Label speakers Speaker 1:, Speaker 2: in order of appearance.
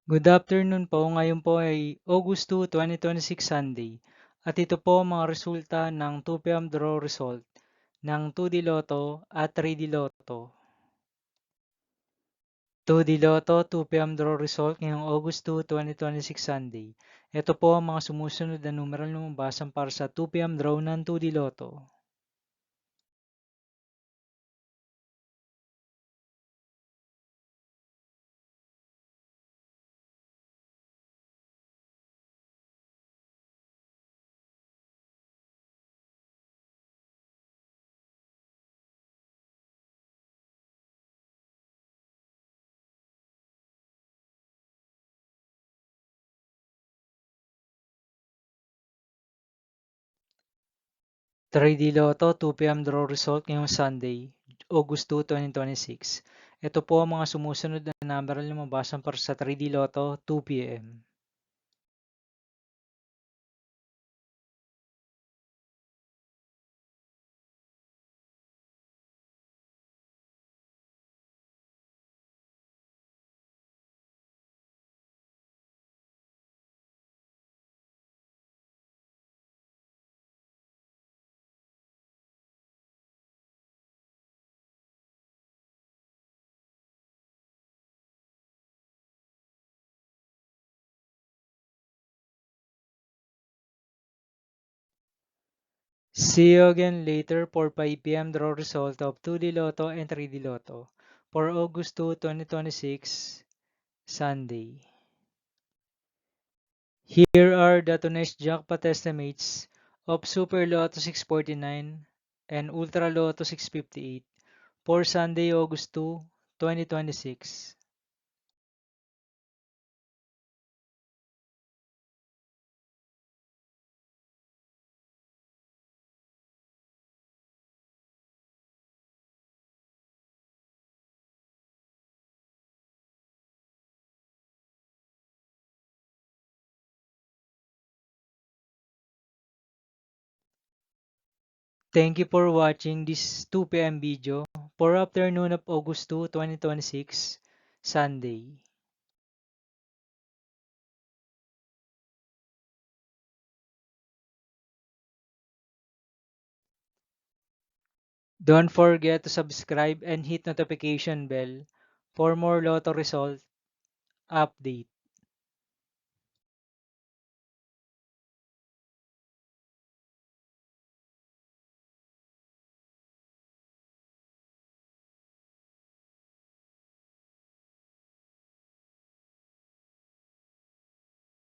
Speaker 1: Good afternoon po. Ngayon po ay August 2, 2026 Sunday. At ito po ang mga resulta ng 2 p.m. draw result ng 2D Lotto at 3D Lotto. 2D Lotto 2 p.m. draw result ngayong August 2, 2026 Sunday. Ito po ang mga sumusunod na numeral na lumabas para sa 2 p.m. draw ng 2D Lotto. 3D Lotto 2 p.m. draw result ngayong Sunday, August 2, 2026. Ito po ang mga sumusunod na numeral na lumabas para sa 3D Lotto 2 p.m. See you again later for 5 p.m. draw result of 2D Lotto and 3D Lotto for August 2, 2026, Sunday. Here are the tonight's jackpot estimates of Super Lotto 649 and Ultra Lotto 658 for Sunday, August 2, 2026. Thank you for watching this 2 p.m. video for afternoon of August 2, 2026, Sunday. Don't forget to subscribe and hit notification bell for more Lotto result update.